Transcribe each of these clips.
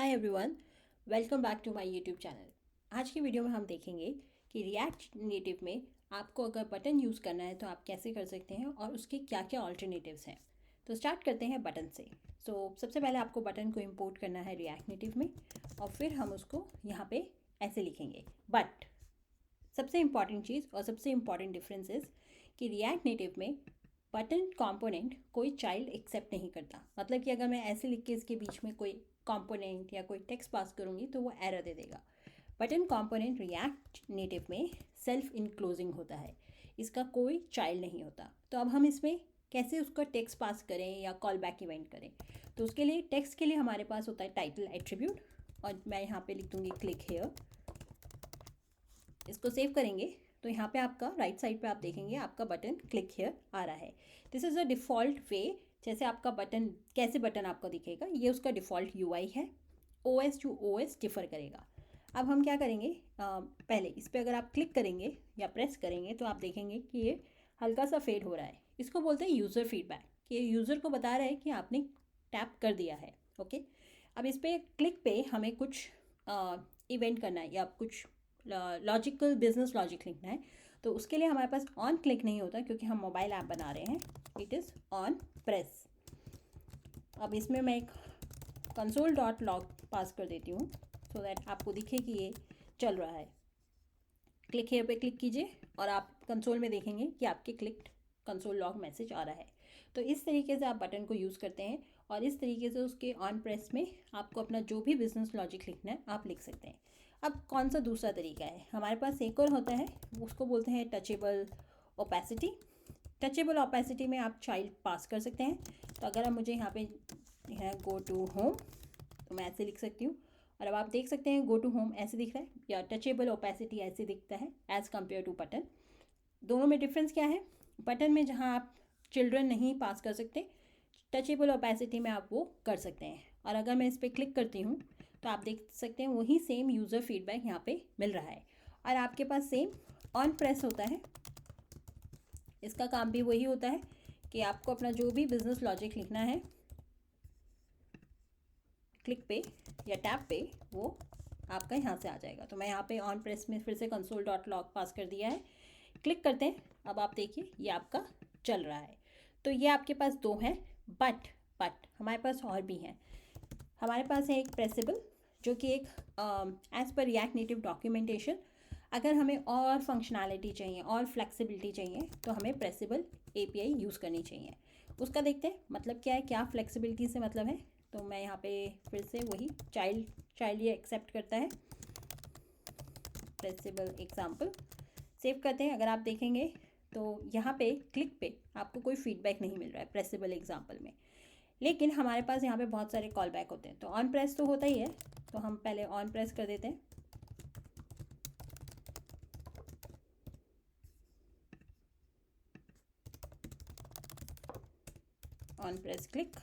Hi everyone, welcome back to my YouTube channel. आज की video में हम देखेंगे कि रिएक्ट नेटिव में आपको अगर बटन यूज़ करना है तो आप कैसे कर सकते हैं और उसके क्या क्या ऑल्टरनेटिव्स हैं। तो स्टार्ट करते हैं बटन से। सबसे पहले आपको बटन को इंपोर्ट करना है रिएक्ट नेटिव में और फिर हम उसको यहाँ पे ऐसे लिखेंगे। बट सबसे इम्पॉर्टेंट चीज़ और सबसे इम्पॉर्टेंट डिफरेंस इज़ कि रिएक्ट नेटिव में बटन कंपोनेंट कोई चाइल्ड एक्सेप्ट नहीं करता। मतलब कि अगर मैं ऐसे लिख के इसके बीच में कोई कंपोनेंट या कोई टेक्स्ट पास करूँगी तो वो एरर दे देगा। बटन कंपोनेंट रिएक्ट नेटिव में सेल्फ इनक्लोजिंग होता है, इसका कोई चाइल्ड नहीं होता। तो अब हम इसमें कैसे उसका टेक्स्ट पास करें या कॉल बैक इवेंट करें, तो उसके लिए टेक्स्ट के लिए हमारे पास होता है टाइटल एट्रीब्यूट और मैं यहाँ पे लिख दूँगी क्लिक हेयर। इसको सेव करेंगे तो यहाँ पे आपका राइट साइड पे आप देखेंगे आपका बटन क्लिक हेयर आ रहा है। दिस इज़ अ डिफ़ॉल्ट वे, जैसे आपका बटन कैसे बटन आपको दिखेगा, ये उसका डिफ़ॉल्ट यूआई है। ओएस टू ओएस डिफ़र करेगा। अब हम क्या करेंगे, पहले इस पर अगर आप क्लिक करेंगे या प्रेस करेंगे तो आप देखेंगे कि ये हल्का सा फेड हो रहा है। इसको बोलते हैं यूज़र फीडबैक, कि यूज़र को बता रहा है कि आपने टैप कर दिया है। ओके, अब इस पर क्लिक पे हमें कुछ इवेंट करना है या कुछ लॉजिकल बिजनेस लॉजिक लिखना है। तो उसके लिए हमारे पास ऑन क्लिक नहीं होता क्योंकि हम मोबाइल ऐप बना रहे हैं। It is on press. अब इसमें मैं एक कंसोल डॉट लॉग पास कर देती हूँ सो दैट आपको दिखे कि ये चल रहा है। क्लिक हेयर पे क्लिक कीजिए और आप कंसोल में देखेंगे कि आपके क्लिक कंसोल लॉग मैसेज आ रहा है। तो इस तरीके से आप बटन को यूज़ करते हैं और इस तरीके से उसके ऑन प्रेस में आपको अपना जो भी बिजनेस लॉजिक लिखना है आप लिख सकते हैं। अब कौन सा दूसरा तरीका है, हमारे पास एक और होता है, उसको बोलते हैं टचेबल ओपेसिटी। टचेबल ओपेसिटी में आप चाइल्ड पास कर सकते हैं। तो अगर आप मुझे यहाँ पे गो टू होम तो मैं ऐसे लिख सकती हूँ और अब आप देख सकते हैं गो टू होम ऐसे दिख रहा है या टचेबल ओपेसिटी ऐसे दिखता है एज़ कम्पेयर टू बटन। दोनों में डिफरेंस क्या है, बटन में जहाँ आप चिल्ड्रन नहीं पास कर सकते, टचेबल ओपेसिटी में आप वो कर सकते हैं। और अगर मैं इस पर क्लिक करती हूँ तो आप देख सकते हैं वही सेम यूज़र फीडबैक यहाँ पे मिल रहा है। और आपके पास सेम ऑन प्रेस होता है, इसका काम भी वही होता है कि आपको अपना जो भी बिजनेस लॉजिक लिखना है क्लिक पे या टैप पे वो आपका यहाँ से आ जाएगा। तो मैं यहाँ पे ऑन प्रेस में फिर से कंसोल डॉट लॉग पास कर दिया है, क्लिक करते हैं। अब आप देखिए ये आपका चल रहा है। तो ये आपके पास दो हैं। बट हमारे पास और भी हैं। हमारे पास है एक प्रेसेबल, जो कि एक as per react native documentation अगर हमें और फंक्शनैलिटी चाहिए और फ्लेक्सिबिलिटी चाहिए तो हमें प्रेसेबल एपीआई यूज़ करनी चाहिए। उसका देखते हैं मतलब क्या है, क्या फ्लेक्सिबिलिटी से मतलब है। तो मैं यहाँ पे फिर से वही चाइल्ड ये एक्सेप्ट करता है। प्रेसेबल एग्जाम्पल सेव करते हैं। अगर आप देखेंगे तो यहाँ पे क्लिक पे आपको कोई फीडबैक नहीं मिल रहा है प्रेसेबल एग्जाम्पल में, लेकिन हमारे पास यहाँ पे बहुत सारे कॉल बैक होते हैं। तो ऑन प्रेस तो होता ही है, तो हम पहले ऑन प्रेस कर देते हैं। ऑन प्रेस क्लिक,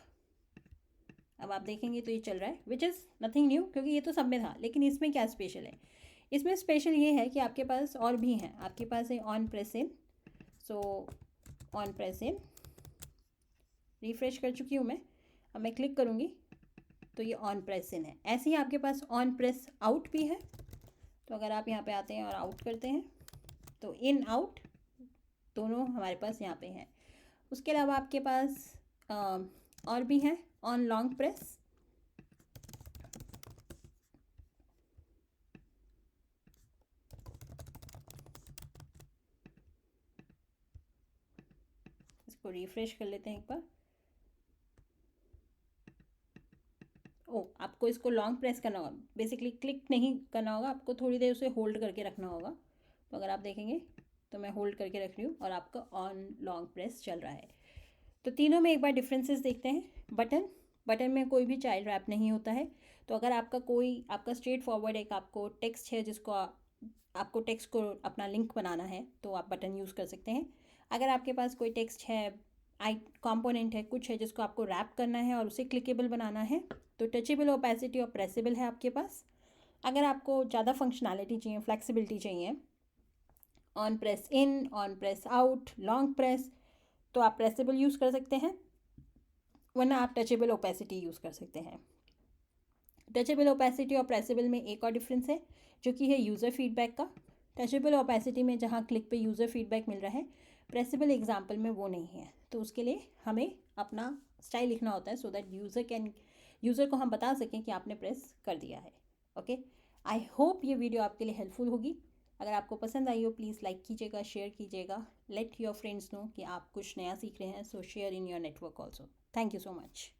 अब आप देखेंगे तो ये चल रहा है, विच इज़ नथिंग न्यू क्योंकि ये तो सब में था। लेकिन इसमें क्या स्पेशल है, इसमें स्पेशल ये है कि आपके पास और भी हैं। आपके पास है on press in. So on press in refresh कर चुकी हूँ मैं। अब मैं क्लिक करूँगी तो ये ऑन प्रेस इन है। ऐसे ही आपके पास ऑन प्रेस आउट भी है। तो अगर आप यहाँ पे आते हैं और आउट करते हैं तो इन आउट दोनों हमारे पास यहाँ पे हैं। उसके अलावा आपके पास और भी हैं ऑन लॉन्ग प्रेस। इसको रिफ्रेश कर लेते हैं एक बार। ओ, आपको इसको लॉन्ग प्रेस करना होगा, बेसिकली क्लिक नहीं करना होगा, आपको थोड़ी देर उसे होल्ड करके रखना होगा। तो अगर आप देखेंगे तो मैं होल्ड करके रख रही हूँ और आपका ऑन लॉन्ग प्रेस चल रहा है। तो तीनों में एक बार डिफरेंसेस देखते हैं। बटन में कोई भी चाइल्ड रैप नहीं होता है। तो अगर आपका स्ट्रेट फॉरवर्ड एक आपको टेक्स्ट है जिसको आपको टेक्स्ट को अपना लिंक बनाना है तो आप बटन यूज़ कर सकते हैं। अगर आपके पास कोई टेक्स्ट है, आई कंपोनेंट है, कुछ है जिसको आपको रैप करना है और उसे क्लिकेबल बनाना है तो टचेबल ओपेसिटी और प्रेसेबल है आपके पास। अगर आपको ज़्यादा फंक्शनैलिटी चाहिए, फ्लेक्सिबिलिटी चाहिए, on press in, on press out, long press, तो आप प्रेसेबल यूज़ कर सकते हैं, वरना आप टचेबल ओपेसिटी यूज़ कर सकते हैं। टचेबल ओपेसिटी और प्रेसेबल में एक और डिफरेंस है जो कि है यूज़र फीडबैक का। टचेबल ओपेसिटी में जहाँ क्लिक पे यूज़र फीडबैक मिल रहा है, प्रेसेबल एग्जाम्पल में वो नहीं है। तो उसके लिए हमें अपना स्टाइल लिखना होता है सो दैट यूज़र को हम बता सकें कि आपने प्रेस कर दिया है। ओके, आई होप ये वीडियो आपके लिए हेल्पफुल होगी। अगर आपको पसंद आई हो प्लीज़ लाइक कीजिएगा, शेयर कीजिएगा, लेट योर फ्रेंड्स नो कि आप कुछ नया सीख रहे हैं। सो share in your network also. Thank you so much.